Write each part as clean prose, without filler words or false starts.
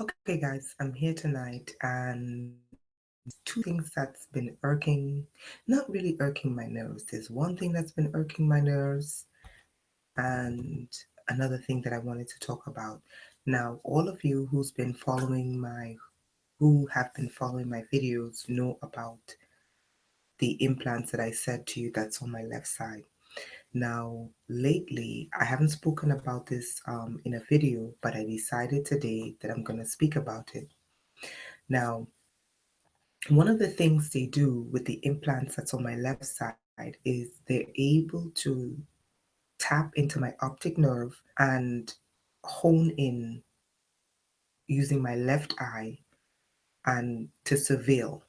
Okay, guys, I'm here tonight, and two things that's been irking, not really irking my nerves. There's one thing that's been irking my nerves, and another thing that I wanted to talk about. Now, all of you who have been following my videos know about the implants that I said to you that's on my left side. Now, lately, I haven't spoken about this in a video, but I decided today that I'm going to speak about it. Now, one of the things they do with the implants that's on my left side is they're able to tap into my optic nerve and hone in using my left eye and to surveil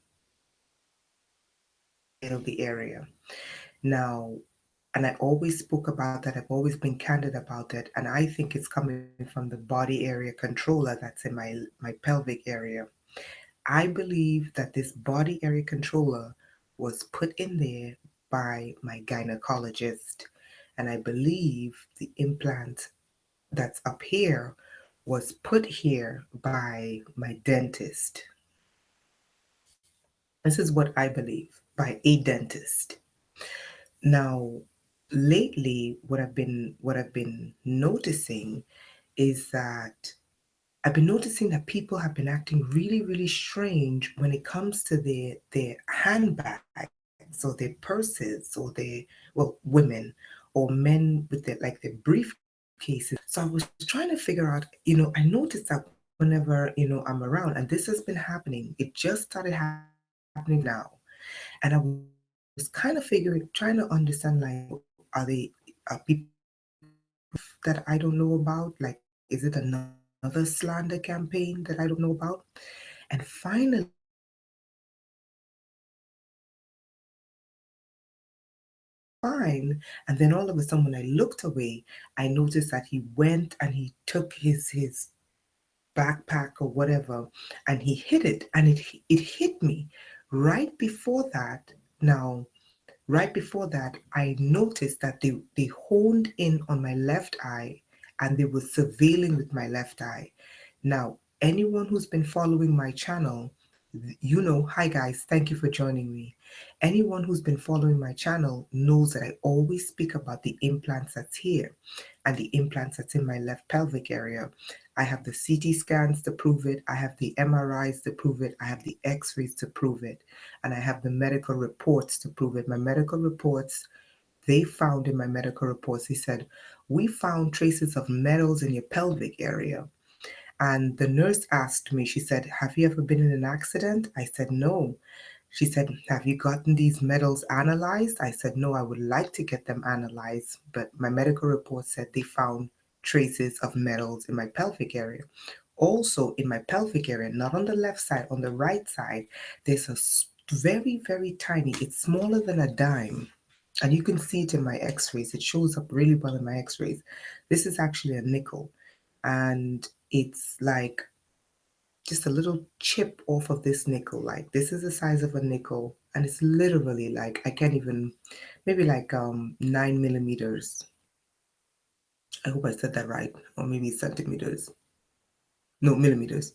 the area. Now, and I always spoke about that. I've always been candid about it, and I think it's coming from the body area controller that's in my pelvic area. I believe that this body area controller was put in there by my gynecologist, and I believe the implant that's up here was put here by my dentist. This is what I believe, by a dentist. Now, lately, what I've been noticing is that I've been noticing that people have been acting really, really strange when it comes to their handbags or their purses or women or men with their briefcases. So I was trying to figure out, I noticed that whenever, I'm around, and this has been happening. It just started happening now. And I was kind of trying to understand, like, are people that I don't know about? Like, is it another slander campaign that I don't know about? And finally, fine. And then all of a sudden, when I looked away, I noticed that he went and he took his backpack or whatever, and he hit it, and it hit me right before that. Now, right before that, I noticed that they honed in on my left eye, and they were surveilling with my left eye. Now, anyone who's been following my channel, hi guys, thank you for joining me. Anyone who's been following my channel knows that I always speak about the implants that's here and the implants that's in my left pelvic area. I have the CT scans to prove it, I have the MRIs to prove it, I have the x-rays to prove it, and I have the medical reports to prove it. My medical reports, they found in my medical reports, they said, we found traces of metals in your pelvic area. And the nurse asked me, she said, have you ever been in an accident? I said, no. She said, have you gotten these metals analyzed? I said, no, I would like to get them analyzed. But my medical report said they found traces of metals in my pelvic area. Also, in my pelvic area, not on the left side, on the right side, there's a very, very tiny, it's smaller than a dime. And you can see it in my x-rays. It shows up really well in my x-rays. This is actually a nickel. And it's like just a little chip off of this nickel. Like, this is the size of a nickel, and it's literally like, I can't even, maybe like 9 millimeters. I hope I said that right, or maybe centimeters. No, millimeters,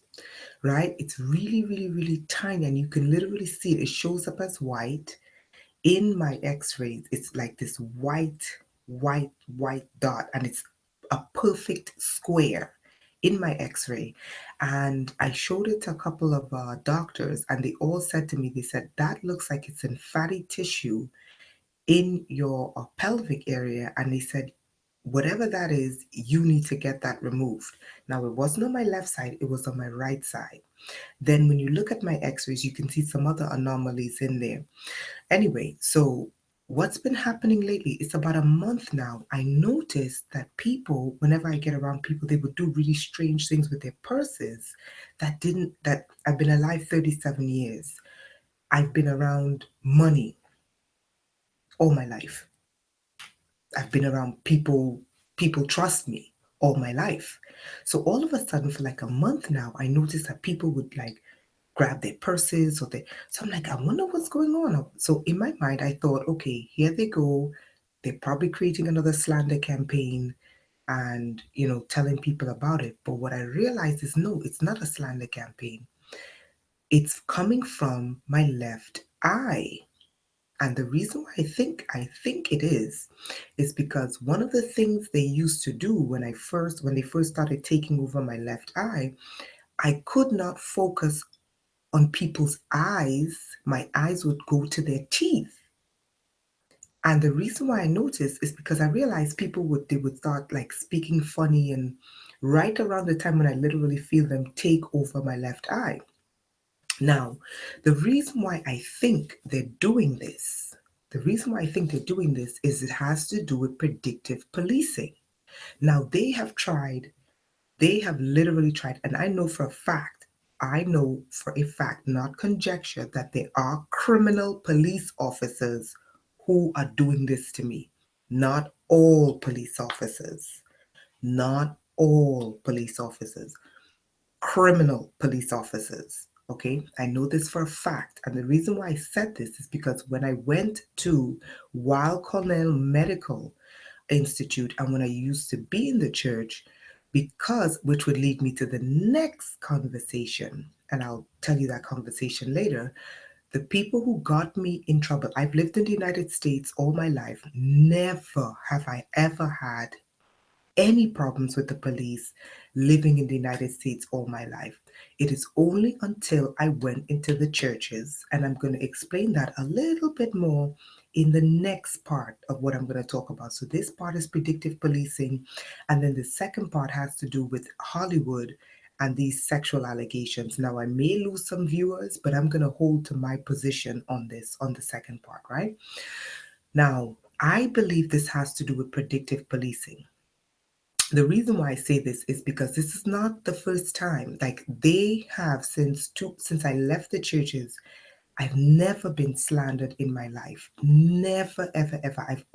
right? It's really, really, really tiny, and you can literally see it. It shows up as white in my x-rays. It's like this white dot, and it's a perfect square in my x-ray. And I showed it to a couple of doctors, and they all said to me, they said, that looks like it's in fatty tissue in your pelvic area. And they said, whatever that is, you need to get that removed. Now, it wasn't on my left side, it was on my right side. Then when you look at my x-rays, you can see some other anomalies in there. Anyway, so what's been happening lately, it's about a month now, I noticed that people, whenever I get around people, they would do really strange things with their purses that I've been alive 37 years. I've been around money all my life. I've been around people trust me all my life. So all of a sudden, for like a month now, I noticed that people would like grab their purses so I'm like, I wonder what's going on. So in my mind, I thought, okay, here they go. They're probably creating another slander campaign, and, telling people about it. But what I realized is no, it's not a slander campaign. It's coming from my left eye. And the reason why I think it is because one of the things they used to do when they first started taking over my left eye, I could not focus on people's eyes. My eyes would go to their teeth. And the reason why I noticed is because I realized they would start like speaking funny, and right around the time when I literally feel them take over my left eye. Now, the reason why I think they're doing this, the reason why I think they're doing this is it has to do with predictive policing. Now, they have literally tried, and I know for a fact, not conjecture, that there are criminal police officers who are doing this to me. Not all police officers, not all police officers, criminal police officers. Okay, I know this for a fact. And the reason why I said this is because when I went to Weill Cornell Medical Institute and when I used to be in the church, because which would lead me to the next conversation, and I'll tell you that conversation later. The people who got me in trouble, I've lived in the United States all my life. Never have I ever had any problems with the police living in the United States all my life. It is only until I went into the churches, and I'm going to explain that a little bit more in the next part of what I'm going to talk about. So, this part is predictive policing, and then the second part has to do with Hollywood and these sexual allegations. Now, I may lose some viewers, but I'm going to hold to my position on this, on the second part, right? Now, I believe this has to do with predictive policing. The reason why I say this is because this is not the first time. Like they have since I left the churches, I've never been slandered in my life. Never, ever, ever. I've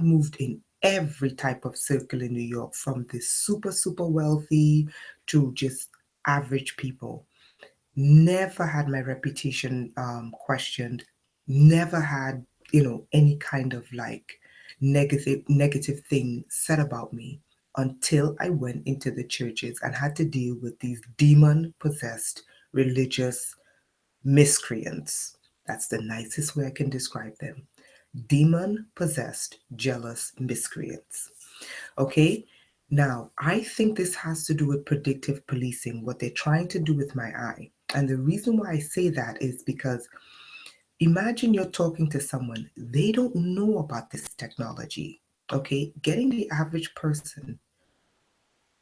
moved in every type of circle in New York, from the super, super wealthy to just average people. Never had my reputation questioned. Never had, any kind of like negative thing said about me until I went into the churches and had to deal with these demon possessed religious miscreants. That's the nicest way I can describe them. Demon possessed, jealous miscreants. Okay? Now, I think this has to do with predictive policing, what they're trying to do with my eye. And the reason why I say that is because imagine you're talking to someone, they don't know about this technology. Okay? Getting the average person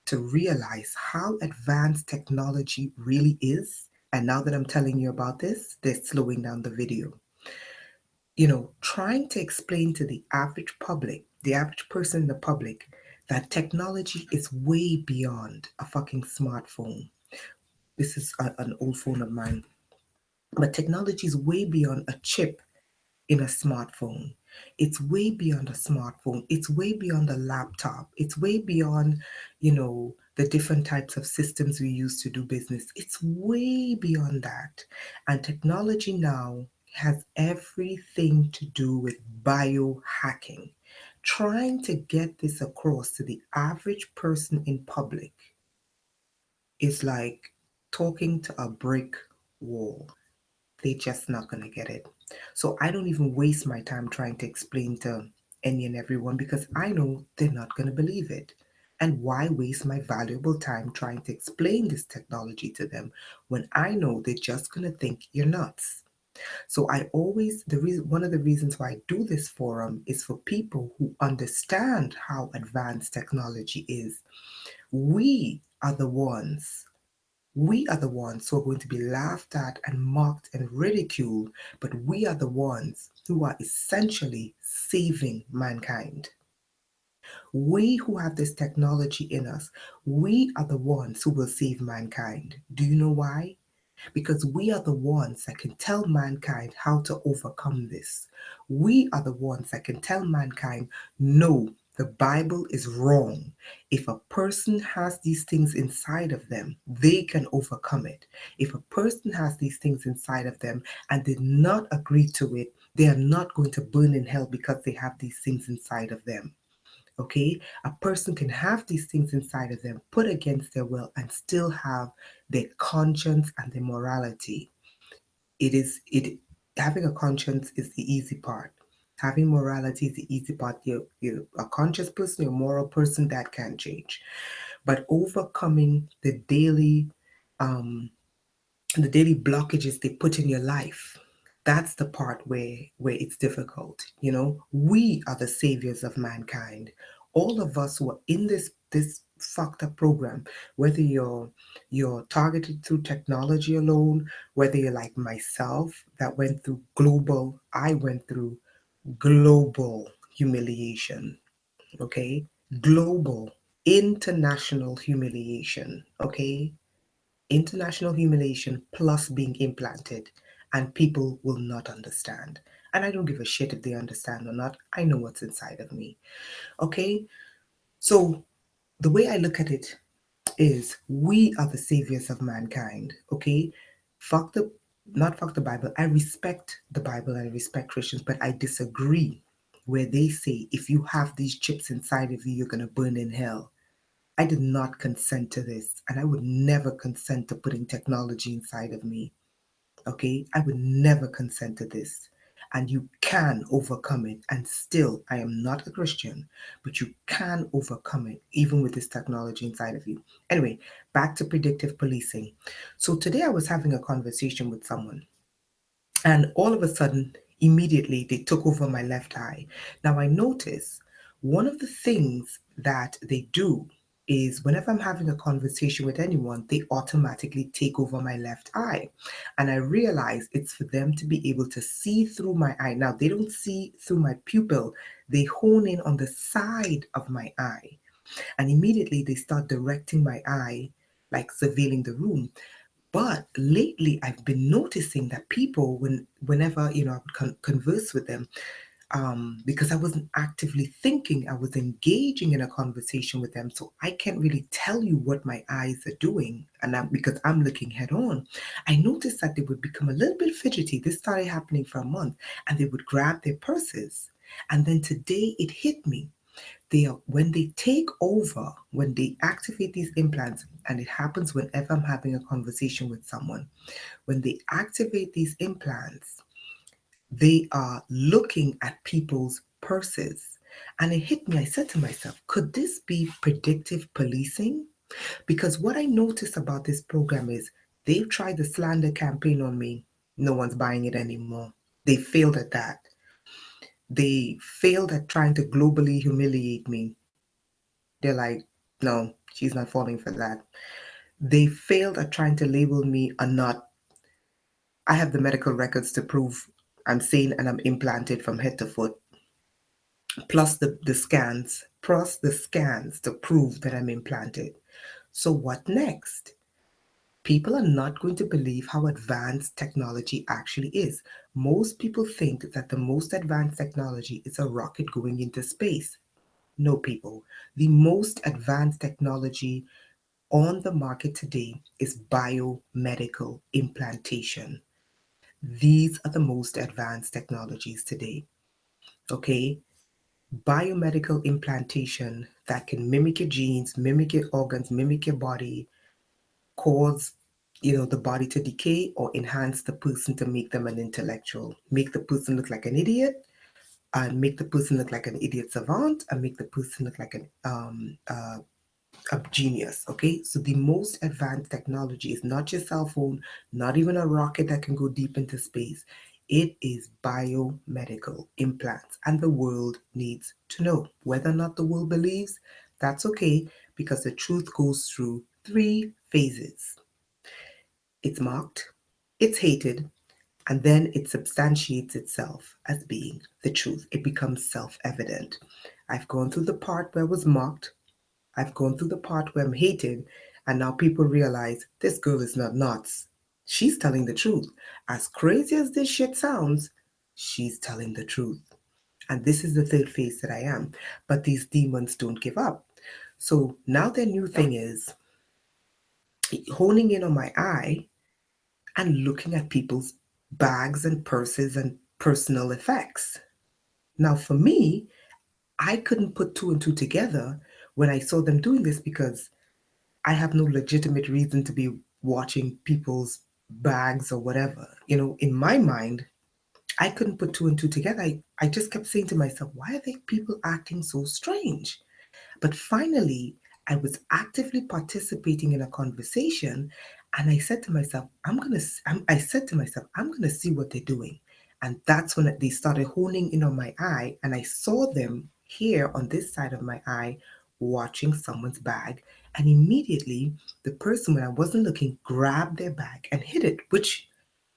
to realize how advanced technology really is. And now that I'm telling you about this, they're slowing down the video. Trying to explain to the average public, the average person in the public, that technology is way beyond a fucking smartphone. This is an old phone of mine. But technology is way beyond a chip in a smartphone. It's way beyond a smartphone. It's way beyond a laptop. It's way beyond, the different types of systems we use to do business. It's way beyond that. And technology now has everything to do with biohacking. Trying to get this across to the average person in public is like talking to a brick wall. They're just not going to get it. So I don't even waste my time trying to explain to any and everyone because I know they're not going to believe it. And why waste my valuable time trying to explain this technology to them when I know they're just going to think you're nuts? So one of the reasons why I do this forum is for people who understand how advanced technology is. We are the ones we are the ones who are going to be laughed at and mocked and ridiculed, but we are the ones who are essentially saving mankind. We who have this technology in us, we are the ones who will save mankind. Do you know why? Because we are the ones that can tell mankind how to overcome this. We are the ones that can tell mankind, no, the Bible is wrong. If a person has these things inside of them, they can overcome it. If a person has these things inside of them and did not agree to it, they are not going to burn in hell because they have these things inside of them. Okay, a person can have these things inside of them put against their will and still have their conscience and their morality. It having a conscience is the easy part. Having morality is the easy part. You're a conscious person, you're a moral person, that can change. But overcoming um, the daily blockages they put in your life, that's the part where it's difficult. We are the saviors of mankind. All of us who are in this fucked up program, whether you're targeted through technology alone, whether you're like myself that went through global I went through global humiliation. Okay, global, international humiliation. Okay, international humiliation plus being implanted, and people will not understand. And I don't give a shit if they understand or not. I know what's inside of me. Okay? So the way I look at it is we are the saviors of mankind. Okay? Fuck the Not fuck the Bible. I respect the Bible and I respect Christians, but I disagree where they say if you have these chips inside of you, you're gonna burn in hell. I did not consent to this, and I would never consent to putting technology inside of me. Okay? I would never consent to this. And you can overcome it. And still, I am not a Christian, but you can overcome it even with this technology inside of you. Anyway, back to predictive policing. So today I was having a conversation with someone, and all of a sudden, immediately, they took over my left eye. Now, I notice one of the things that they do is whenever I'm having a conversation with anyone, they automatically take over my left eye. And I realize it's for them to be able to see through my eye. Now, they don't see through my pupil, they hone in on the side of my eye. And immediately they start directing my eye, like surveilling the room. But lately, I've been noticing that people, whenever I would converse with them, because I wasn't actively thinking, I was engaging in a conversation with them. So I can't really tell you what my eyes are doing, and because I'm looking head on, I noticed that they would become a little bit fidgety. This started happening for a month, and they would grab their purses. And then today it hit me. When they take over, when they activate these implants, and it happens whenever I'm having a conversation with someone, when they activate these implants, they are looking at people's purses. And it hit me. I said to myself, could this be predictive policing? Because what I noticed about this program is they've tried the slander campaign on me. No one's buying it anymore. They failed at that. They failed at trying to globally humiliate me. They're like, no, she's not falling for that. They failed at trying to label me a nut. I have the medical records to prove I'm sane and I'm implanted from head to foot, plus the scans to prove that I'm implanted. So what next? People are not going to believe how advanced technology actually is. Most people think that the most advanced technology is a rocket going into space. No, people. The most advanced technology on the market today is biomedical implantation. These are the most advanced technologies today. Okay? Biomedical implantation that can mimic your genes, mimic your organs, mimic your body, cause the body to decay or enhance the person to make them an intellectual, make the person look like an idiot, and make the person look like an idiot savant, and make the person look like a genius. Okay, so the most advanced technology is not your cell phone, not even a rocket that can go deep into space. It is biomedical implants, and the world needs to know. Whether or not the world believes, that's okay, because the truth goes through three phases. It's mocked, it's hated, and then it substantiates itself as being the truth. It becomes self-evident. I've gone through the part where I was mocked, I've gone through the part where I'm hated, and now people realize this girl is not nuts. She's telling the truth. As crazy as this shit sounds, she's telling the truth. And this is the third phase that I am. But these demons don't give up. So now their new thing is honing in on my eye and looking at people's bags and purses and personal effects. Now, for me, I couldn't put two and two together when I saw them doing this because I have no legitimate reason to be watching people's bags or whatever. In my mind, I couldn't put two and two together. I just kept saying to myself, why are they people acting so strange? But finally, I was actively participating in a conversation, and I said to myself, I said to myself, I'm gonna see what they're doing. And that's when they started honing in on my eye, and I saw them here on this side of my eye watching someone's bag. And immediately, the person, when I wasn't looking, grabbed their bag and hid it, which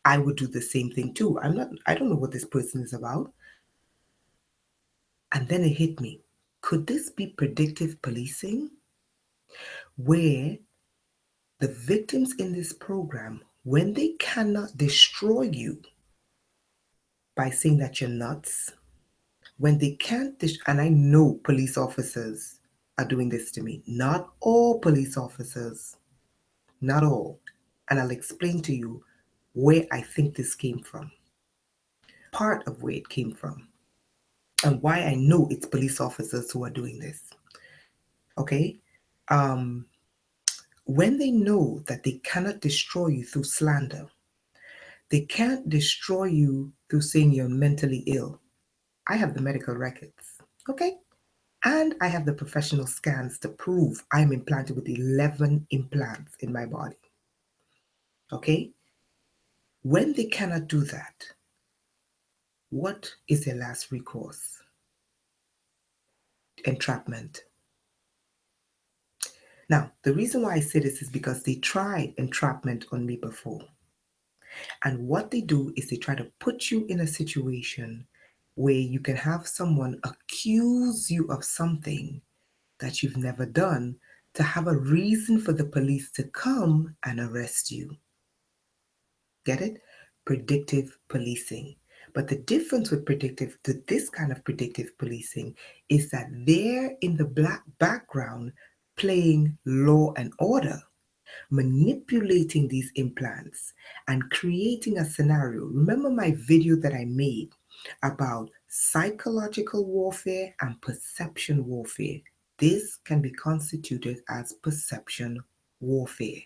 I would do the same thing too. I don't know what this person is about. And then it hit me. Could this be predictive policing? Where the victims in this program, when they cannot destroy you by saying that you're nuts, when they can't, and I know police officers are doing this to me, not all police officers, not all. And I'll explain to you where I think this came from, part of where it came from, and why I know it's police officers who are doing this. Okay? Um, when they know that they cannot destroy you through slander, they can't destroy you through saying you're mentally ill. I have the medical records, okay? And I have the professional scans to prove I'm implanted with 11 implants in my body, okay? When they cannot do that, what is their last recourse? Entrapment. Now, the reason why I say this is because they tried entrapment on me before. And what they do is they try to put you in a situation where you can have someone accuse you of something that you've never done to have a reason for the police to come and arrest you. Get it? Predictive policing. But the difference with this kind of predictive policing is that they're in the black background playing law and order, manipulating these implants and creating a scenario. Remember my video that I made about psychological warfare and perception warfare? This can be constituted as perception warfare,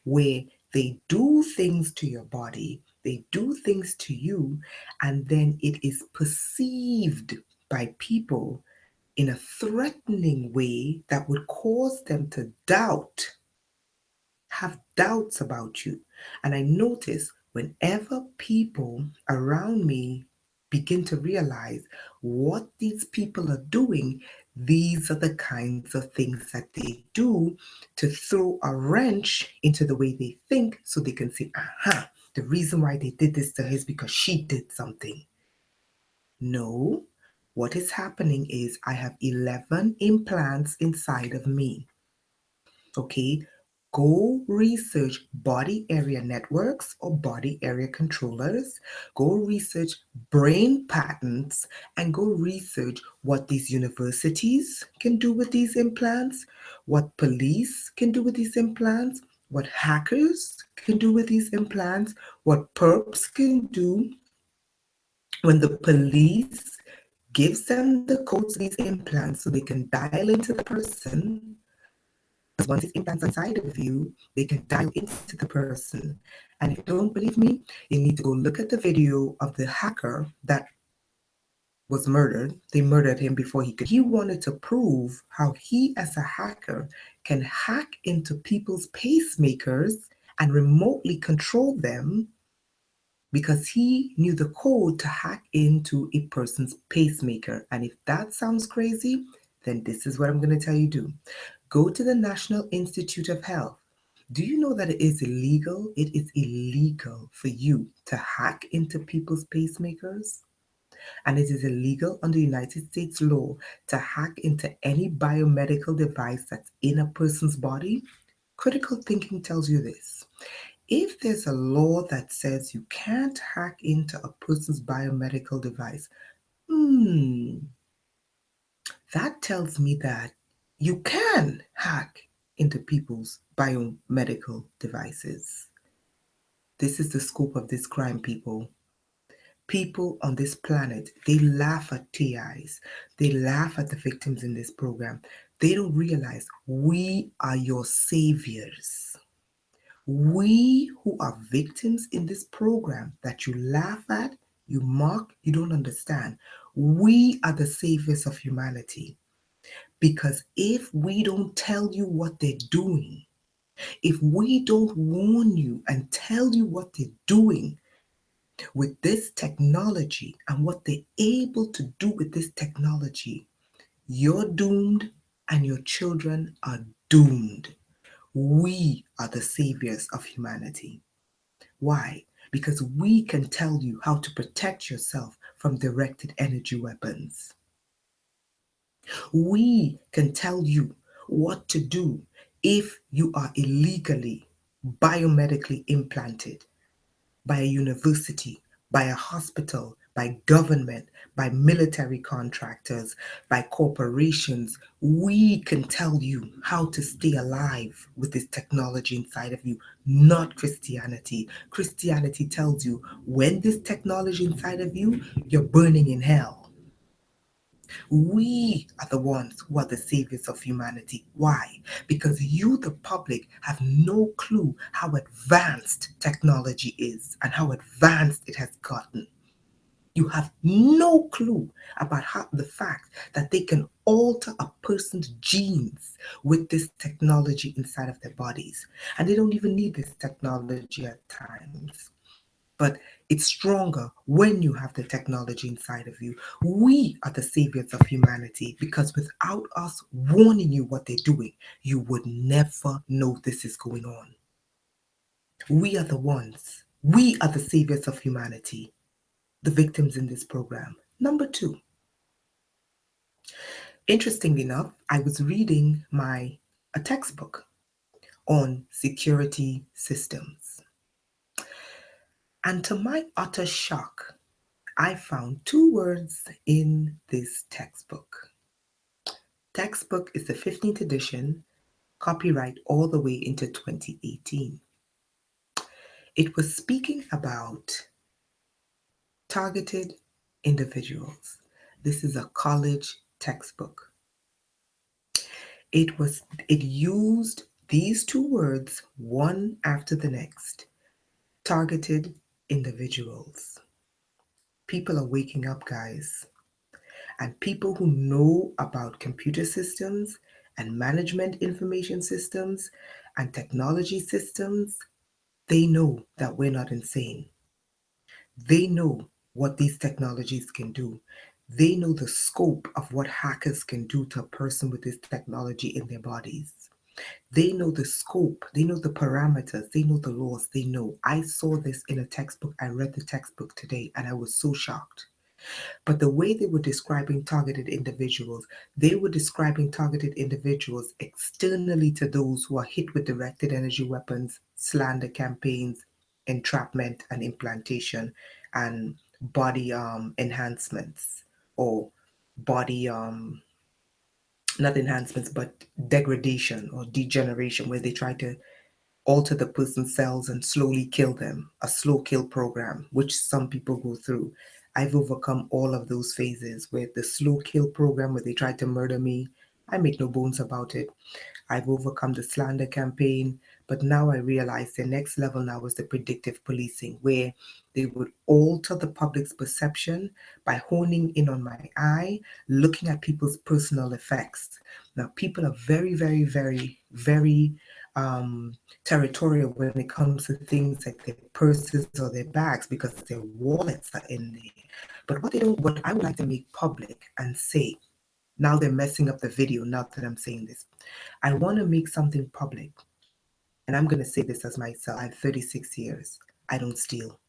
where they do things to your body, they do things to you, and then it is perceived by people in a threatening way that would cause them to have doubts about you. And I notice whenever people around me begin to realize what these people are doing, these are the kinds of things that they do to throw a wrench into the way they think so they can say, aha, the reason why they did this to her is because she did something. No, what is happening is I have 11 implants inside of me. Okay, go research body area networks or body area controllers. Go research brain patterns and go research what these universities can do with these implants, what police can do with these implants, what hackers can do with these implants, what perps can do when the police gives them the codes to these implants so they can dial into the person. Because once these implants are inside of you, they can dial into the person. And if you don't believe me, you need to go look at the video of the hacker that was murdered. They murdered him before he could. He wanted to prove how he, as a hacker, can hack into people's pacemakers and remotely control them because he knew the code to hack into a person's pacemaker. And if that sounds crazy, then this is what I'm going to tell you to do. Go to the National Institute of Health. Do you know that it is illegal? It is illegal for you to hack into people's pacemakers. And it is illegal under United States law to hack into any biomedical device that's in a person's body. Critical thinking tells you this. If there's a law that says you can't hack into a person's biomedical device, that tells me that you can hack into people's biomedical devices. This is the scope of this crime, people. People on this planet, they laugh at TIs. They laugh at the victims in this program. They don't realize we are your saviors. We who are victims in this program that you laugh at, you mock, you don't understand. We are the saviors of humanity. Because if we don't tell you what they're doing, if we don't warn you and tell you what they're doing with this technology and what they're able to do with this technology, you're doomed and your children are doomed. We are the saviors of humanity. Why? Because we can tell you how to protect yourself from directed energy weapons. We can tell you what to do if you are illegally biomedically implanted by a university, by a hospital, by government, by military contractors, by corporations. We can tell you how to stay alive with this technology inside of you, not Christianity. Christianity tells you when this technology inside of you, you're burning in hell. We are the ones who are the saviors of humanity. Why? Because you, the public, have no clue how advanced technology is and how advanced it has gotten. You have no clue about the fact that they can alter a person's genes with this technology inside of their bodies. And they don't even need this technology at times. But it's stronger when you have the technology inside of you. We are the saviors of humanity because without us warning you what they're doing, you would never know this is going on. We are the ones. We are the saviors of humanity, the victims in this program. Number two, interestingly enough, I was reading a textbook on security systems. And to my utter shock, I found two words in this textbook. Textbook is the 15th edition, copyright all the way into 2018. It was speaking about targeted individuals. This is a college textbook. It used these two words one after the next. Targeted individuals. People are waking up, guys. And people who know about computer systems and management information systems and technology systems, they know that we're not insane. They know what these technologies can do. They know the scope of what hackers can do to a person with this technology in their bodies. They know the scope, they know the parameters, they know the laws, they know. I saw this in a textbook. I read the textbook today and I was so shocked. But the way they were describing targeted individuals, they were describing targeted individuals externally to those who are hit with directed energy weapons, slander campaigns, entrapment and implantation, and body enhancements or body not enhancements but degradation or degeneration, where they try to alter the person's cells and slowly kill them, a slow kill program, which some people go through. I've overcome all of those phases where the slow kill program where they tried to murder me. I make no bones about it. I've overcome the slander campaign, but now I realize the next level now is the predictive policing, where they would alter the public's perception by honing in on my eye, looking at people's personal effects. Now, people are very, very, very, very territorial when it comes to things like their purses or their bags because their wallets are in there. But what I would like to make public and say, now they're messing up the video now that I'm saying this. I want to make something public. And I'm going to say this as myself. I have 36 years. I don't steal.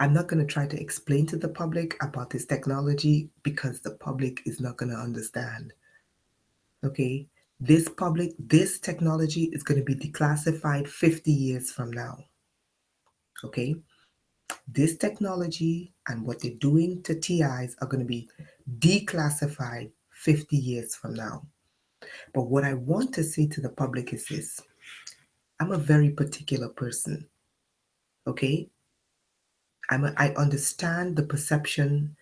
I'm not going to try to explain to the public about this technology because the public is not going to understand. Okay? This technology is going to be declassified 50 years from now. Okay? This technology and what they're doing to TIs are going to be declassified 50 years from now. But what I want to say to the public is this. I'm a very particular person. Okay? I understand the perception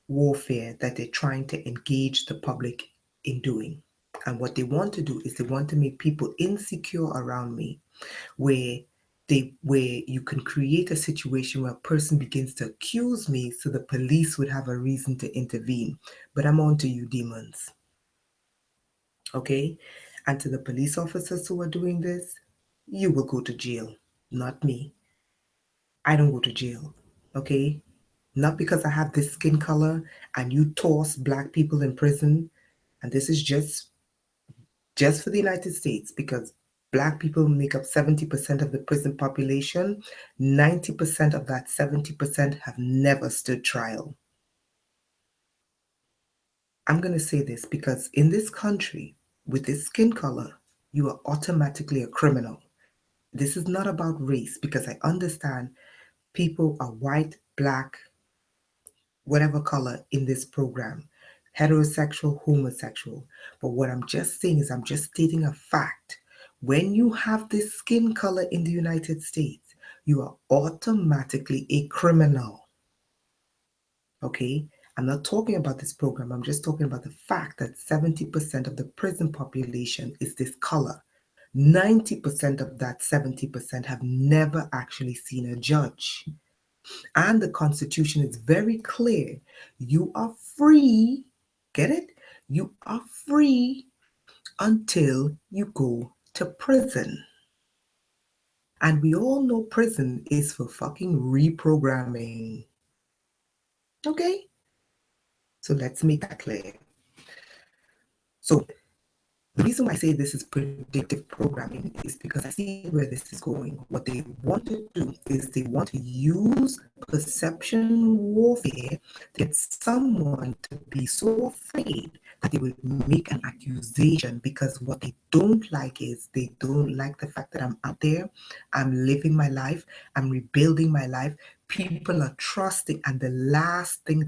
warfare that they're trying to engage the public in doing. And what they want to do is they want to make people insecure around me, where where you can create a situation where a person begins to accuse me so the police would have a reason to intervene. But I'm on to you, demons. Okay? And to the police officers who are doing this, you will go to jail, not me. I don't go to jail. Okay? Not because I have this skin color and you toss black people in prison. And this is just for the United States, because black people make up 70% of the prison population. 90% of that 70% have never stood trial. I'm going to say this because in this country, with this skin color, you are automatically a criminal. This is not about race, because I understand people are white, black, whatever color in this program, heterosexual, homosexual. But what I'm just saying is I'm just stating a fact. When you have this skin color in the United States, you are automatically a criminal. Okay? I'm not talking about this program. I'm just talking about the fact that 70% of the prison population is this color. 90% of that 70% have never actually seen a judge. And the Constitution is very clear. You are free, get it? You are free until you go to prison. And we all know prison is for fucking reprogramming. Okay? So let's make that clear. So the reason why I say this is predictive programming is because I see where this is going. What they want to do is they want to use perception warfare to get someone to be so afraid that they would make an accusation, because what they don't like is they don't like the fact that I'm out there, I'm living my life, I'm rebuilding my life. People are trusting, and the last thing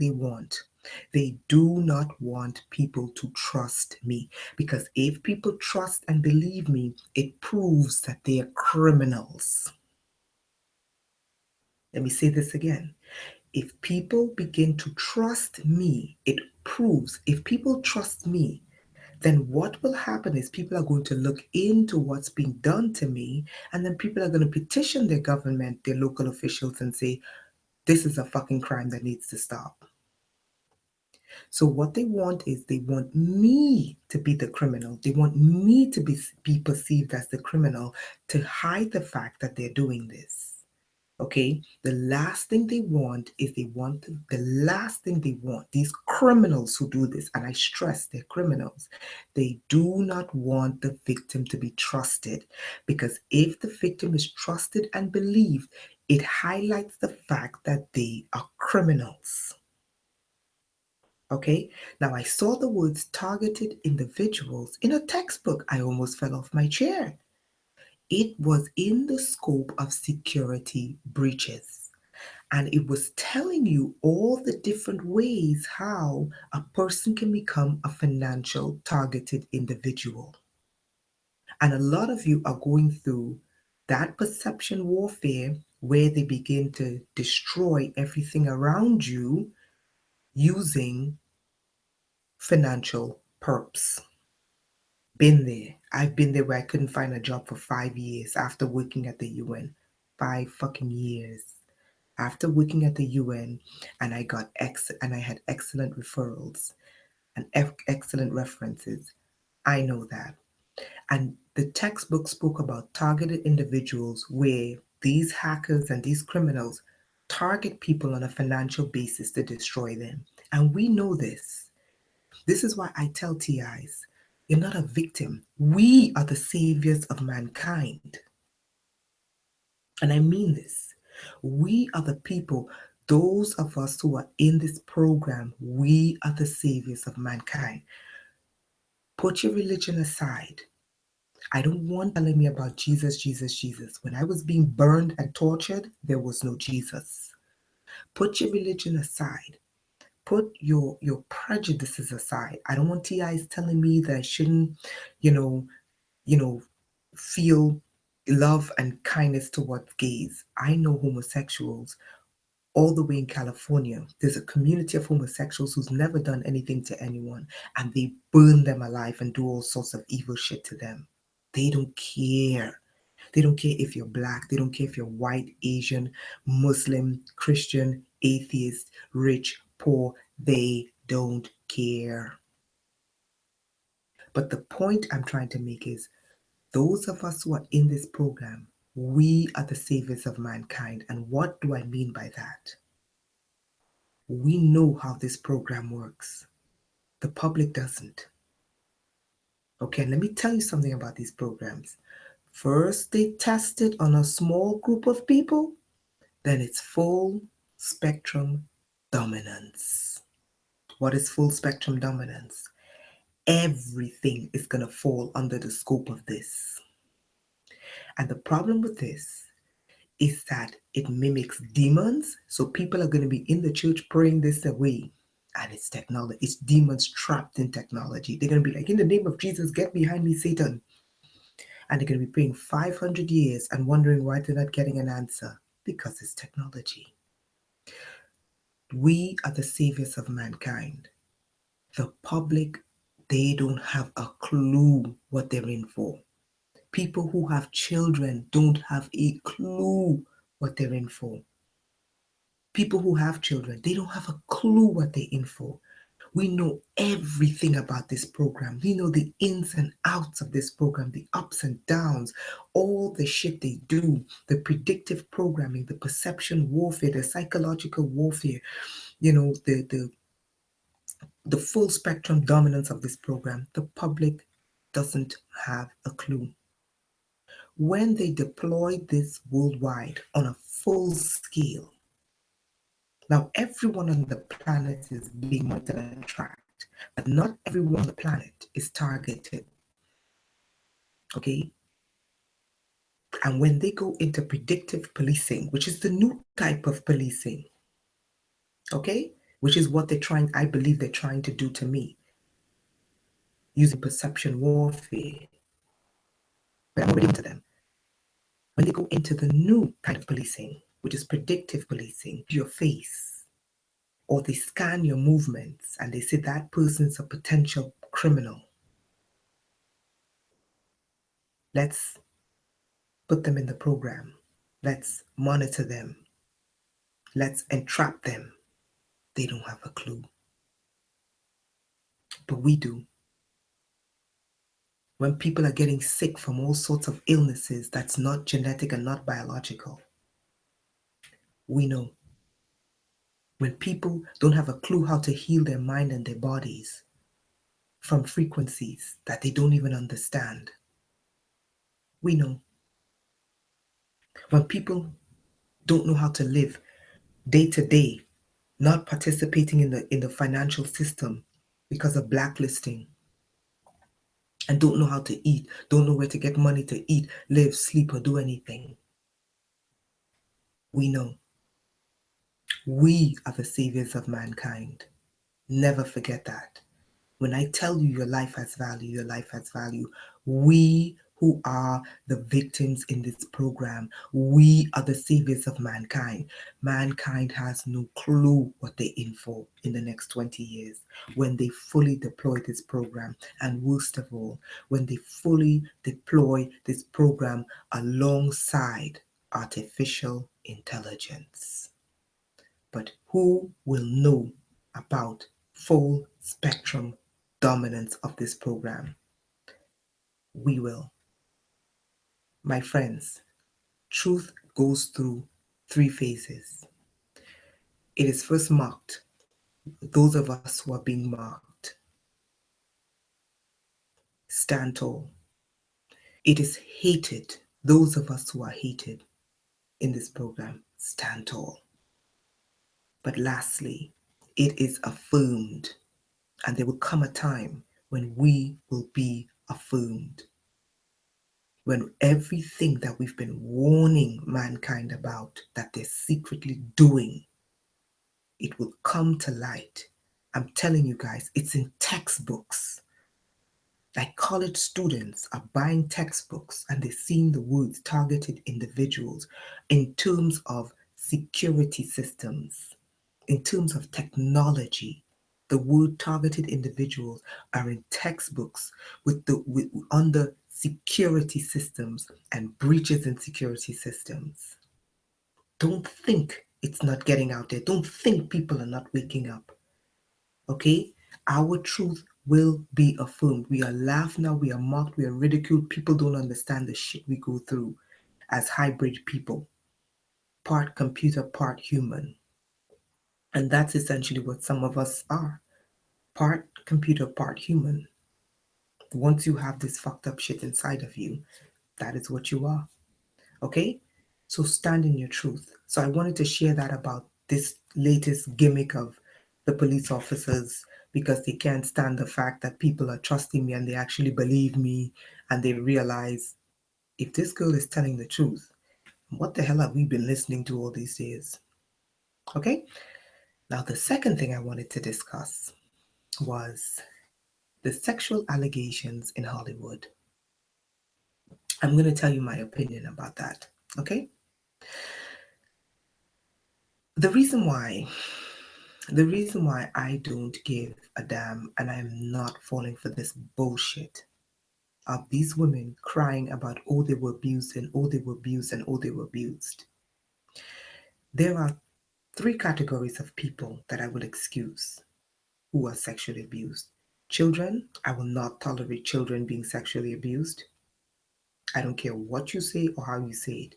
they do not want people to trust me, because if people trust and believe me, it proves that they are criminals. Let me say this again. If people begin to trust me, it proves, if people trust me, then what will happen is people are going to look into what's being done to me, and then people are going to petition their government, their local officials, and say, this is a fucking crime that needs to stop. So what they want is they want me to be the criminal. They want me to be perceived as the criminal, to hide the fact that they're doing this. Okay, the last thing they want is the last thing they want, these criminals who do this, and I stress they're criminals, they do not want the victim to be trusted, because if the victim is trusted and believed, it highlights the fact that they are criminals. Okay, now I saw the words targeted individuals in a textbook. I almost fell off my chair. It was in the scope of security breaches. And it was telling you all the different ways how a person can become a financial targeted individual. And a lot of you are going through that perception warfare, where they begin to destroy everything around you using financial perps. Been there. I've been there where I couldn't find a job for 5 years after working at the UN. 5 fucking years. After working at the UN, and I had excellent referrals and excellent references. I know that. And the textbook spoke about targeted individuals, where these hackers and these criminals target people on a financial basis to destroy them. And we know this. This is why I tell TIs, you're not a victim. We are the saviors of mankind. And I mean this. We are the people, those of us who are in this program, we are the saviors of mankind. Put your religion aside. I don't want telling me about Jesus, Jesus, Jesus. When I was being burned and tortured, there was no Jesus. Put your religion aside. Put your prejudices aside. I don't want TIs telling me that I shouldn't, you know, you know, feel love and kindness towards gays. I know homosexuals all the way in California, there's a community of homosexuals who's never done anything to anyone, and they burn them alive and do all sorts of evil shit to them. They don't care. They don't care if you're black. They don't care if you're white, Asian, Muslim, Christian, atheist, rich, poor. They don't care. But the point I'm trying to make is those of us who are in this program, we are the saviors of mankind. And what do I mean by that? We know how this program works. The public doesn't. Okay, let me tell you something about these programs. First, they test it on a small group of people, then it's full spectrum dominance. What is full spectrum dominance? Everything is going to fall under the scope of this. And the problem with this is that it mimics demons. So people are going to be in the church praying this away. And it's technology. It's demons trapped in technology. They're going to be like, in the name of Jesus, get behind me, Satan. And they're going to be praying 500 years and wondering why they're not getting an answer. Because it's technology. We are the saviors of mankind. The public, they don't have a clue what they're in for. People who have children don't have a clue what they're in for. People who have children, they don't have a clue what they're in for. We know everything about this program. We know the ins and outs of this program, the ups and downs, all the shit they do, the predictive programming, the perception warfare, the psychological warfare, the full spectrum dominance of this program. The public doesn't have a clue. When they deploy this worldwide on a full scale, now everyone on the planet is being monitored and tracked, but not everyone on the planet is targeted. Okay? And when they go into predictive policing, which is the new type of policing, okay? Which is what I believe they're trying to do to me, using perception warfare. But I'm already into them. When they go into the new kind of policing, which is predictive policing, your face, or they scan your movements and they say that person's a potential criminal. Let's put them in the program. Let's monitor them. Let's entrap them. They don't have a clue. But we do. When people are getting sick from all sorts of illnesses that's not genetic and not biological, we know. When people don't have a clue how to heal their mind and their bodies from frequencies that they don't even understand, we know. When people don't know how to live day to day, not participating in the financial system because of blacklisting, and don't know how to eat, don't know where to get money to eat, live, sleep, or do anything, we know. We are the saviors of mankind. Never forget that. When I tell you your life has value, your life has value. We who are the victims in this program, we are the saviors of mankind. Mankind has no clue what they're in for in the next 20 years when they fully deploy this program. And worst of all, when they fully deploy this program alongside artificial intelligence. But who will know about full spectrum dominance of this program? We will. My friends, truth goes through 3 phases. It is first marked, those of us who are being marked. Stand tall. It is hated, those of us who are hated in this program. Stand tall. But lastly, it is affirmed. And there will come a time when we will be affirmed. When everything that we've been warning mankind about, that they're secretly doing, it will come to light. I'm telling you guys, it's in textbooks. Like college students are buying textbooks and they're seeing the words targeted individuals in terms of security systems, in terms of technology. The word targeted individuals are in textbooks under security systems and breaches in security systems. Don't think it's not getting out there. Don't think people are not waking up. Okay? Our truth will be affirmed. We are laughed now, we are mocked, we are ridiculed. People don't understand the shit we go through as hybrid people, part computer, part human. And that's essentially what some of us are, part computer, part human. Once you have this fucked up shit inside of you, that is what you are. Okay? So stand in your truth. So I wanted to share that about this latest gimmick of the police officers, because they can't stand the fact that people are trusting me and they actually believe me, and they realize, if this girl is telling the truth, what the hell have we been listening to all these years? Okay? Now, the second thing I wanted to discuss was the sexual allegations in Hollywood. I'm going to tell you my opinion about that. Okay? The reason why I don't give a damn and I'm not falling for this bullshit of these women crying about, oh, they were abused and oh, they were abused and oh, they were abused. There are three categories of people that I will excuse who are sexually abused. Children, I will not tolerate children being sexually abused. I don't care what you say or how you say it.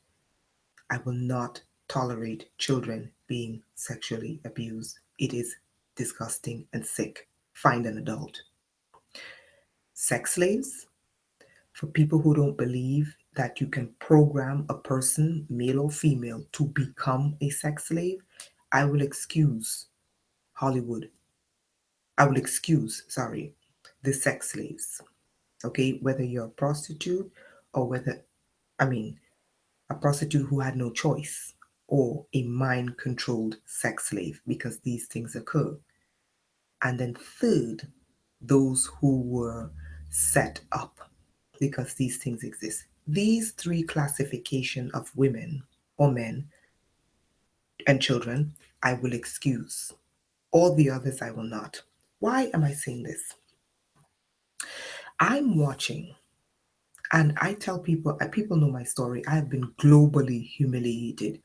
I will not tolerate children being sexually abused. It is disgusting and sick. Find an adult. Sex slaves, for people who don't believe that you can program a person, male or female, to become a sex slave, I will excuse Hollywood. I will excuse, sorry, the sex slaves. Okay, whether you're a prostitute or whether, I mean, a prostitute who had no choice, or a mind controlled sex slave, because these things occur. And then, third, those who were set up, because these things exist. These three classification of women or men and children, I will excuse. All the others, I will not. Why am I saying this? I'm watching, and I tell people, people know my story. I have been globally humiliated,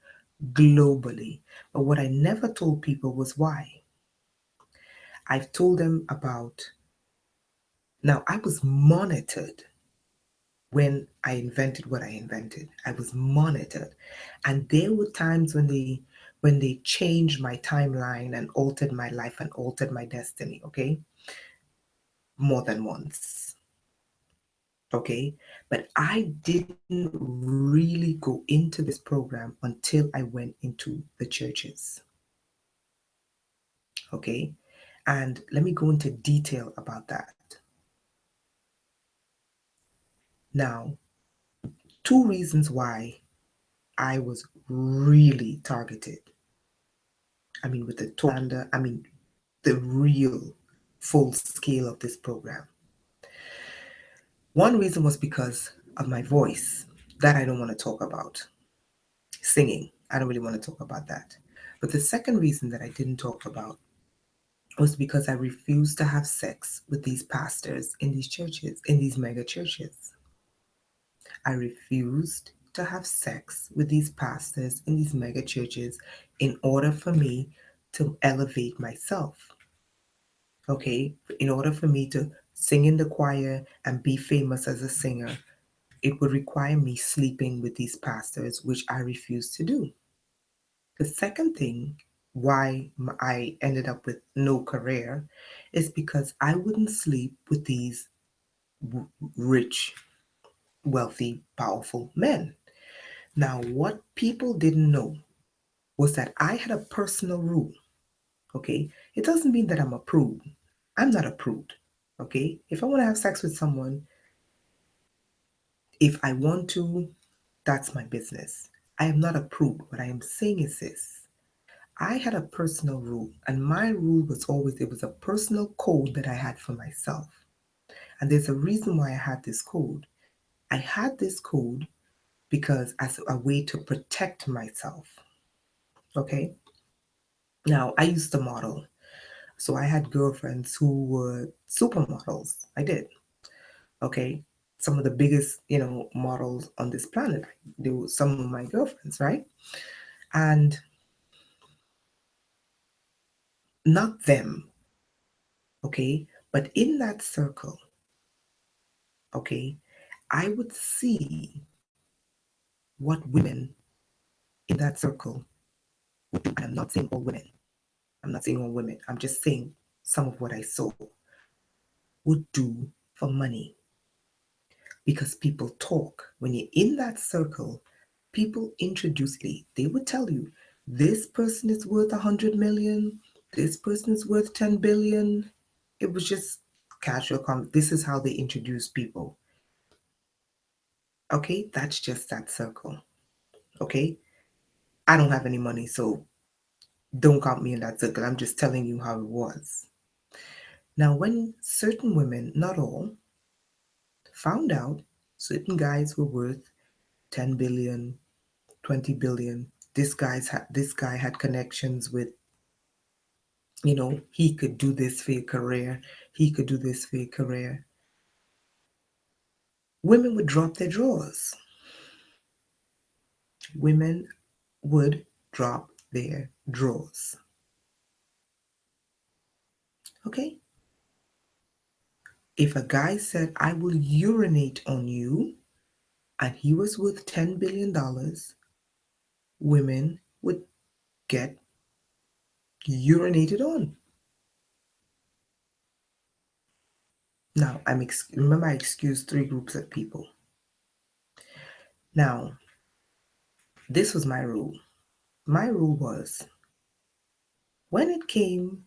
globally. But what I never told people was why. I've told them about, now I was monitored when I invented what I invented. I was monitored. And there were times when they changed my timeline and altered my life and altered my destiny, okay? More than once. Okay? But I didn't really go into this program until I went into the churches. Okay? And let me go into detail about that. Now, two reasons why I was really targeted. I mean, with the total, I mean, the real full scale of this program. One reason was because of my voice. That I don't want to talk about. Singing, I don't really want to talk about that. But the second reason that I didn't talk about was because I refused to have sex with these pastors in these churches, in these mega churches. I refused to have sex with these pastors in these mega churches in order for me to elevate myself. Okay? In order for me to sing in the choir and be famous as a singer, it would require me sleeping with these pastors, which I refused to do. The second thing why I ended up with no career is because I wouldn't sleep with these rich, wealthy, powerful men. Now, what people didn't know was that I had a personal rule. Okay, it doesn't mean that I'm a prude. I'm not a prude. Okay, if I want to have sex with someone, if I want to, that's my business. I am not a prude. What I am saying is this: I had a personal rule, and my rule was always, it was a personal code that I had for myself. And there's a reason why I had this code. I had this code because as a way to protect myself. Okay. Now, I used to model. So I had girlfriends who were supermodels. I did. Okay. Some of the biggest, models on this planet. They were some of my girlfriends, right? And not them, okay? But in that circle, okay, I would see what women in that circle would do. And I'm not saying all women. I'm not saying all women. I'm just saying some of what I saw would do for money, because people talk. When you're in that circle, people introduce, they would tell you, this person is worth 100 million, this person is worth 10 billion. It was just casual this is how they introduce people. Okay, that's just that circle. Okay, I don't have any money, so don't count me in that circle. I'm just telling you how it was. Now, when certain women, not all, found out certain guys were worth 10 billion, 20 billion, this guy had connections with, he could do this for your career, he could do this for your career, women would drop their drawers. Women would drop their drawers. Okay? If a guy said, I will urinate on you, and he was worth $10 billion, women would get urinated on. Now, remember I excused three groups of people. Now, this was my rule. My rule was, when it came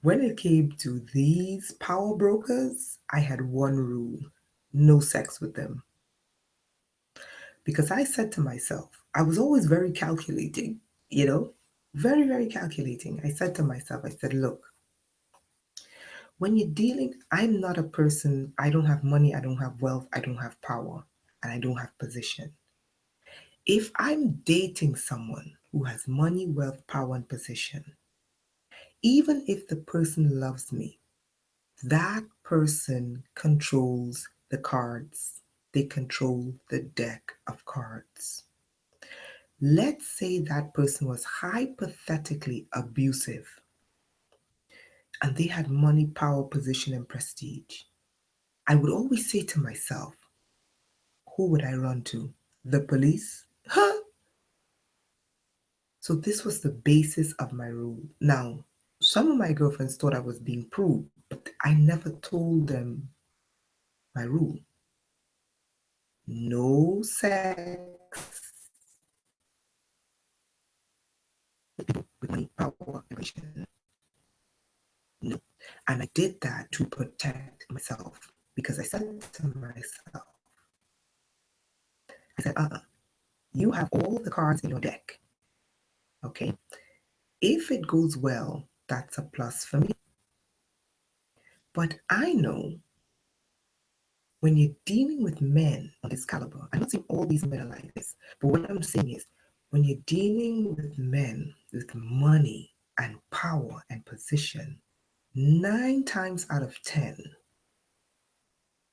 when it came to these power brokers, I had one rule: no sex with them. Because I said to myself, I was always very calculating, very, very calculating. I said to myself, I said, look, when you're dealing, I'm not a person, I don't have money, I don't have wealth, I don't have power, and I don't have position. If I'm dating someone who has money, wealth, power, and position, even if the person loves me, that person controls the cards. They control the deck of cards. Let's say that person was hypothetically abusive and they had money, power, position, and prestige. I would always say to myself, who would I run to? The police? Huh? So this was the basis of my rule. Now, some of my girlfriends thought I was being proved, but I never told them my rule. No sex with money, power, and position. No. And I did that to protect myself, because I said to myself, I said, you have all the cards in your deck. Okay. If it goes well, that's a plus for me. But I know when you're dealing with men of this caliber, I'm not saying all these men are like this, but what I'm saying is, when you're dealing with men with money and power and position, 9 times out of 10,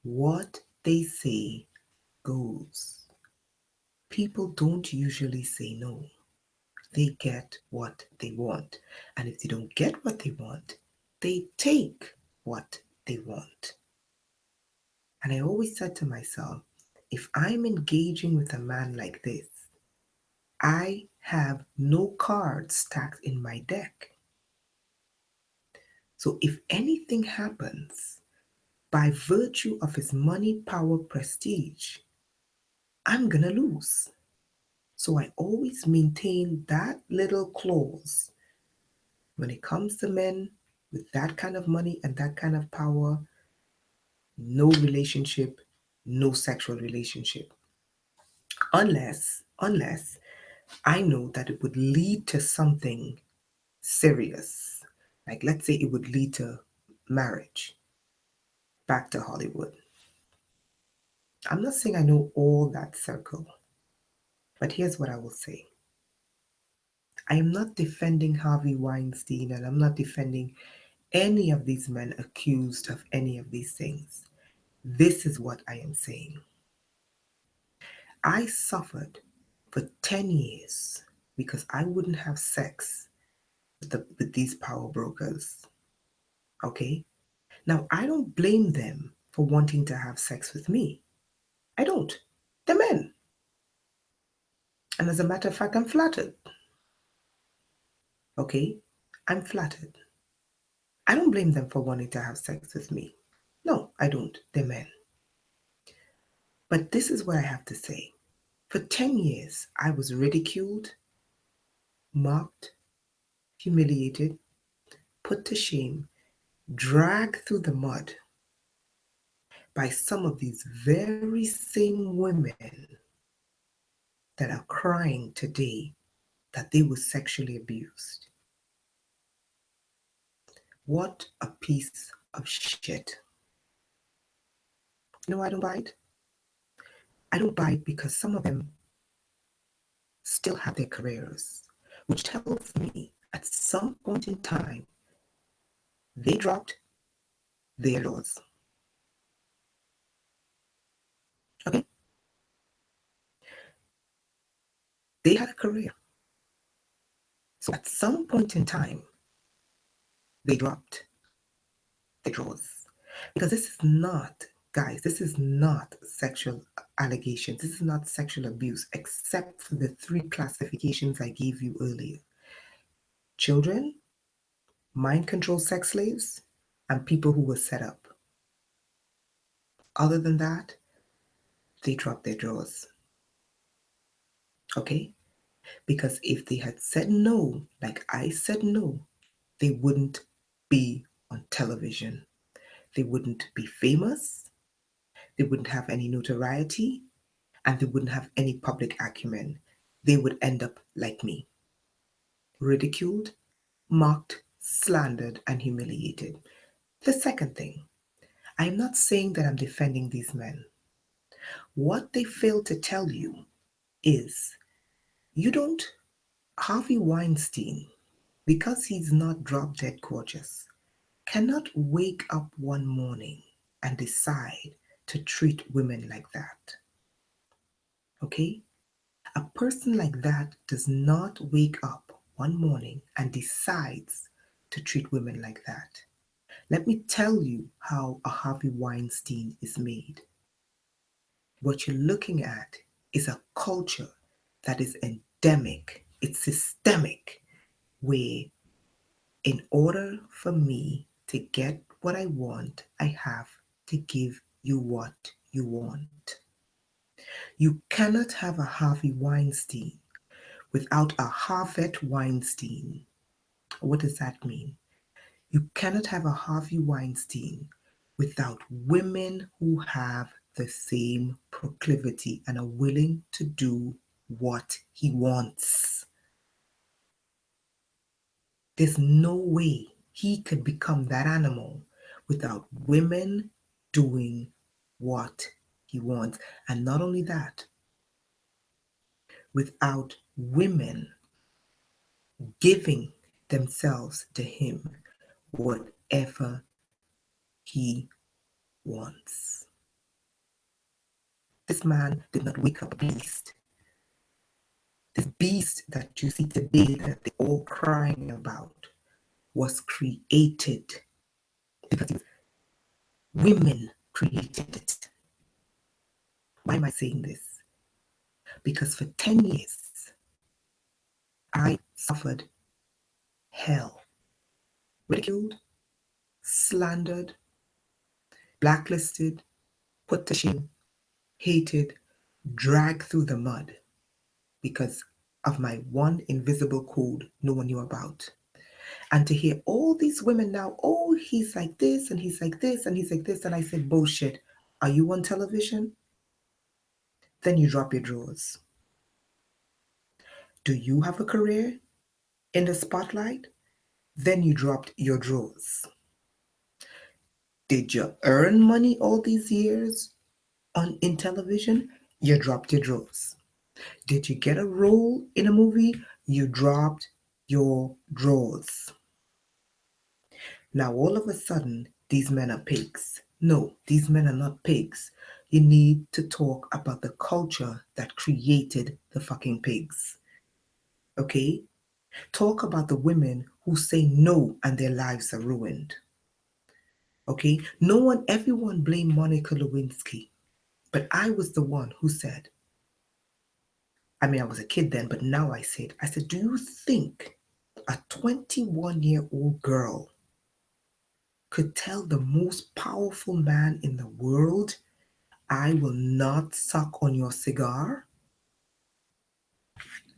what they say goes. People don't usually say no. They get what they want. And if they don't get what they want, they take what they want. And I always said to myself, if I'm engaging with a man like this, I have no cards stacked in my deck. So if anything happens, by virtue of his money, power, prestige, I'm going to lose. So I always maintain that little clause. When it comes to men with that kind of money and that kind of power, no relationship, no sexual relationship. Unless I know that it would lead to something serious. Like, let's say it would lead to marriage, back to Hollywood. I'm not saying I know all that circle, but here's what I will say. I am not defending Harvey Weinstein and I'm not defending any of these men accused of any of these things. This is what I am saying. I suffered for 10 years because I wouldn't have sex with these power brokers. Okay? Now, I don't blame them for wanting to have sex with me. I don't. They're men. And as a matter of fact, I'm flattered. Okay? I'm flattered. I don't blame them for wanting to have sex with me. No, I don't. They're men. But this is what I have to say. For 10 years, I was ridiculed, mocked, humiliated, put to shame, dragged through the mud by some of these very same women that are crying today that they were sexually abused. What a piece of shit. You know why I don't buy it? I don't buy it because some of them still have their careers, which tells me at some point in time they dropped their laws. Okay? They had a career. So at some point in time, they dropped their drawers. Because this is not, guys, this is not sexual allegations. This is not sexual abuse, except for the three classifications I gave you earlier: children, mind control sex slaves, and people who were set up. Other than that, they dropped their drawers. Okay? Because if they had said no, like I said no, they wouldn't be on television. They wouldn't be famous. They wouldn't have any notoriety. And they wouldn't have any public acumen. They would end up like me, ridiculed, mocked, slandered, and humiliated. The second thing, I'm not saying that I'm defending these men. What they fail to tell you is you don't, Harvey Weinstein, because he's not drop dead gorgeous, cannot wake up one morning and decide to treat women like that. Okay? A person like that does not wake up one morning and decides to treat women like that. Let me tell you how a Harvey Weinstein is made. What you're looking at is a culture that is endemic, it's systemic, where in order for me to get what I want, I have to give you what you want. You cannot have a Harvey Weinstein without a Harvette Weinstein. What does that mean? You cannot have a Harvey Weinstein without women who have the same proclivity and are willing to do what he wants. There's no way he could become that animal without women doing what he wants. And not only that, without women giving themselves to him whatever he wants. This man did not wake up a beast. This beast that you see today that they're all crying about was created because women created it. Why am I saying this? Because for 10 years, I suffered hell. Ridiculed, slandered, blacklisted, put to shame, hated, dragged through the mud because of my one invisible code no one knew about. And to hear all these women now, oh, he's like this and he's like this and he's like this. And I said, bullshit. Are you on television? Then you drop your drawers. Do you have a career in the spotlight? Then you dropped your drawers. Did you earn money all these years in television? You dropped your drawers. Did you get a role in a movie? You dropped your drawers. Now, all of a sudden, these men are pigs. No, these men are not pigs. You need to talk about the culture that created the fucking pigs. Okay? Talk about the women who say no and their lives are ruined. Okay? Everyone blamed Monica Lewinsky. But I was the one who said, I mean, I was a kid then, but now I said, do you think a 21-year-old girl could tell the most powerful man in the world, I will not suck on your cigar?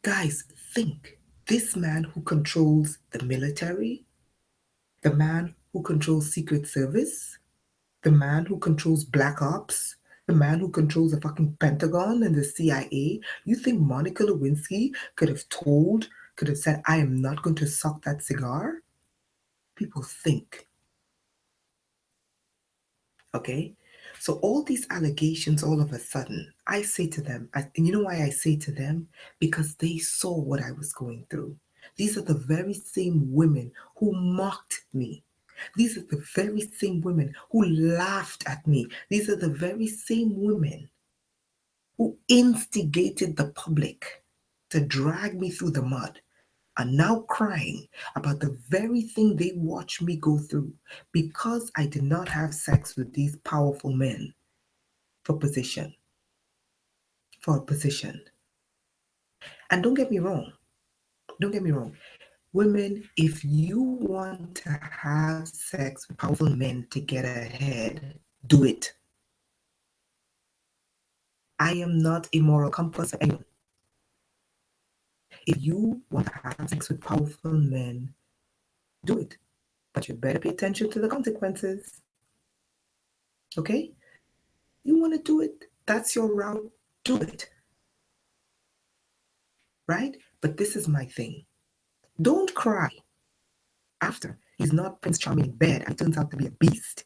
Guys, think. This man who controls the military, the man who controls Secret Service, the man who controls Black Ops, the man who controls the fucking Pentagon and the CIA, you think Monica Lewinsky could have said, I am not going to suck that cigar? People think. Okay? So all these allegations, all of a sudden, I say to them, and you know why I say to them? Because they saw what I was going through. These are the very same women who mocked me. These are the very same women who laughed at me. These are the very same women who instigated the public to drag me through the mud are now crying about the very thing they watched me go through because I did not have sex with these powerful men for position, for a position. And don't get me wrong, women, if you want to have sex with powerful men to get ahead, do it. I am not a moral compass for anyone. If you want to have sex with powerful men, do it. But you better pay attention to the consequences. Okay? You want to do it, that's your route, do it. Right? But this is my thing. Don't cry after he's not Prince Charming in bed and he turns out to be a beast.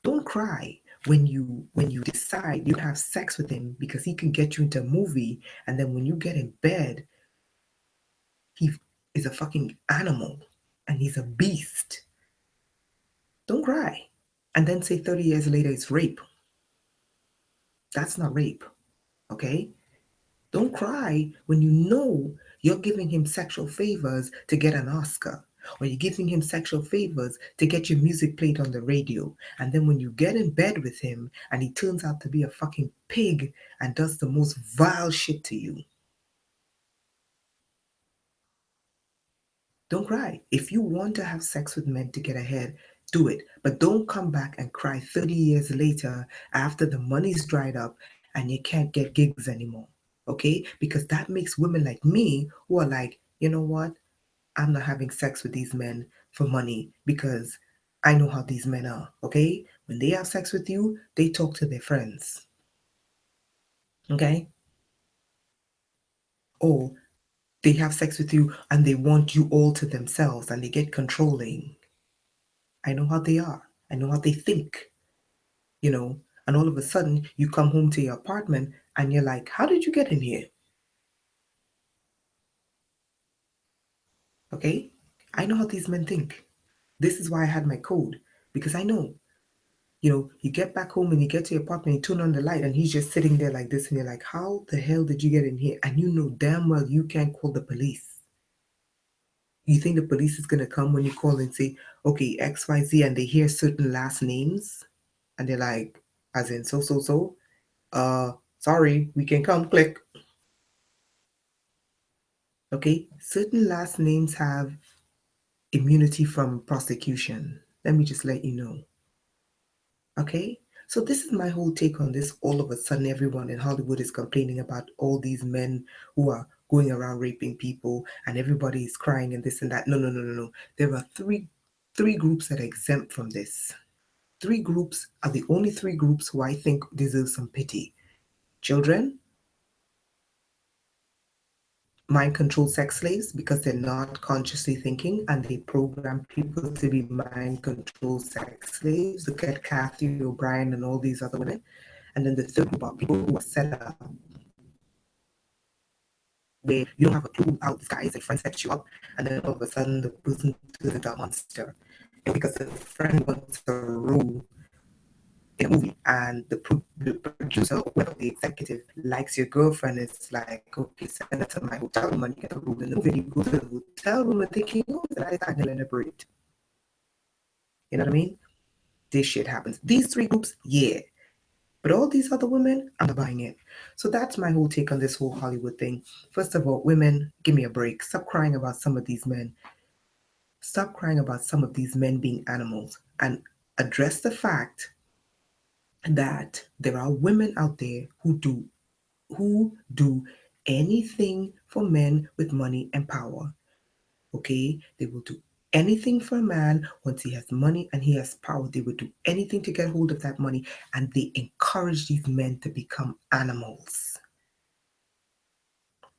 Don't cry when you decide you have sex with him because he can get you into a movie, and then when you get in bed, he is a fucking animal and he's a beast. Don't cry. And then say 30 years later it's rape. That's not rape. Okay? Don't cry when you know you're giving him sexual favors to get an Oscar, or you're giving him sexual favors to get your music played on the radio. And then when you get in bed with him and he turns out to be a fucking pig and does the most vile shit to you. Don't cry. If you want to have sex with men to get ahead, do it. But don't come back and cry 30 years later after the money's dried up and you can't get gigs anymore. Okay? Because that makes women like me who are like, you know what? I'm not having sex with these men for money because I know how these men are. Okay? When they have sex with you, they talk to their friends. Okay? Or they have sex with you and they want you all to themselves and they get controlling. I know how they are. I know how they think, and all of a sudden you come home to your apartment and you're like, how did you get in here? Okay? I know how these men think. This is why I had my code, because I know, you get back home and you get to your apartment, you turn on the light and he's just sitting there like this and you're like, how the hell did you get in here? And you know damn well you can't call the police. You think the police is going to come when you call and say, okay, XYZ, and they hear certain last names and they're like, as in so, sorry, we can come, click. Okay, certain last names have immunity from prosecution. Let me just let you know. Okay, so this is my whole take on this. All of a sudden, everyone in Hollywood is complaining about all these men who are going around raping people, and everybody is crying and this and that. No, no, no, no, no. There are three groups that are exempt from this. Three groups are the only three groups who I think deserve some pity. Children, mind control sex slaves because they're not consciously thinking and they program people to be mind control sex slaves. Look at Kathy O'Brien and all these other women. And then the third group are people who are set up where you don't have a clue how this guy is a friend sets you up, and then all of a sudden the person turns into a monster. And because the friend wants a role in a movie, and the producer or whoever the executive likes your girlfriend, it's like, okay, send her to my hotel room and you get a room in the movie. You go to the hotel room and thinking, oh, that is not gonna elaborate. You know what I mean? This shit happens. These three groups, yeah. But all these other women, I'm not buying it. So that's my whole take on this whole Hollywood thing. First of all, women, give me a break. Stop crying about some of these men. Stop crying about some of these men being animals and address the fact that there are women out there who do anything for men with money and power. Okay? They will do anything for a man once he has money and he has power. They will do anything to get hold of that money, and they encourage these men to become animals.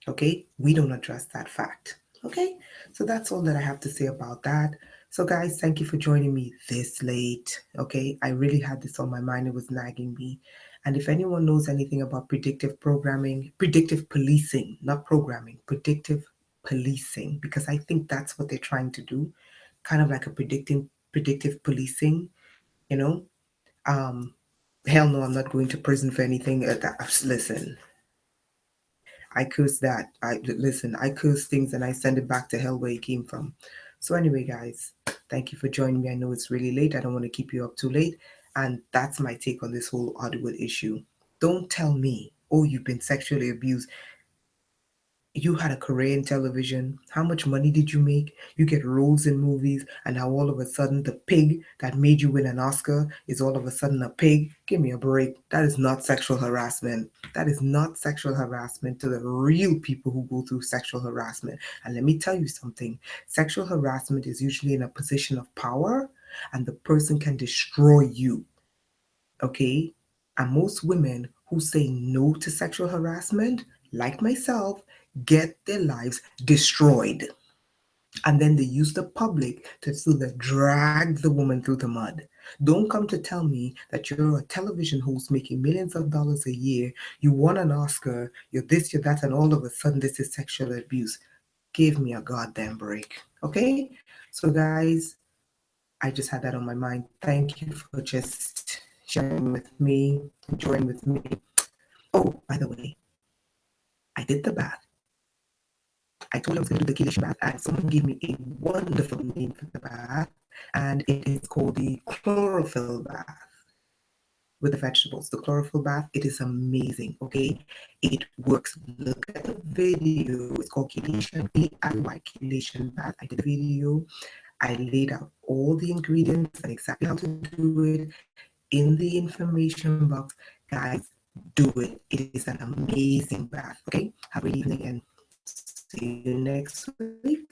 Okay? We don't address that fact. Okay? So that's all that I have to say about that. So, guys, thank you for joining me this late. Okay? I really had this on my mind. It was nagging me. And if anyone knows anything about predictive programming, predictive policing, not programming, predictive policing, because I think that's what they're trying to do, kind of like a predictive policing, you know. Um, Hell no, I'm not going to prison for anything. Listen, I curse that. I curse things and I send it back to hell where it came from. So anyway, guys, thank you for joining me. I know it's really late. I don't want to keep you up too late. And that's my take on this whole Hollywood issue. Don't tell me, oh, you've been sexually abused. You had a career in television. How much money did you make? You get roles in movies, and now all of a sudden the pig that made you win an Oscar is all of a sudden a pig? Give me a break. That is not sexual harassment. That is not sexual harassment to the real people who go through sexual harassment. And let me tell you something, sexual harassment is usually in a position of power, and the person can destroy you. Okay? And most women who say no to sexual harassment, like myself, get their lives destroyed. And then they use the public to sort of drag the woman through the mud. Don't come to tell me that you're a television host making millions of dollars a year, you won an Oscar, you're this, you're that, and all of a sudden this is sexual abuse. Give me a goddamn break. Okay? So, guys, I just had that on my mind. Thank you for just sharing with me, enjoying with me. Oh, by the way, I did the bath. I told you I was going to do the chelation bath, and someone gave me a wonderful name for the bath, and it is called the chlorophyll bath with the vegetables. The chlorophyll bath, it is amazing, okay? It works. Look at the video. It's called chelation, DIY chelation bath. I did a video. I laid out all the ingredients and exactly how to do it in the information box. Guys, do it. It is an amazing bath, okay? Have a good evening and see you next week.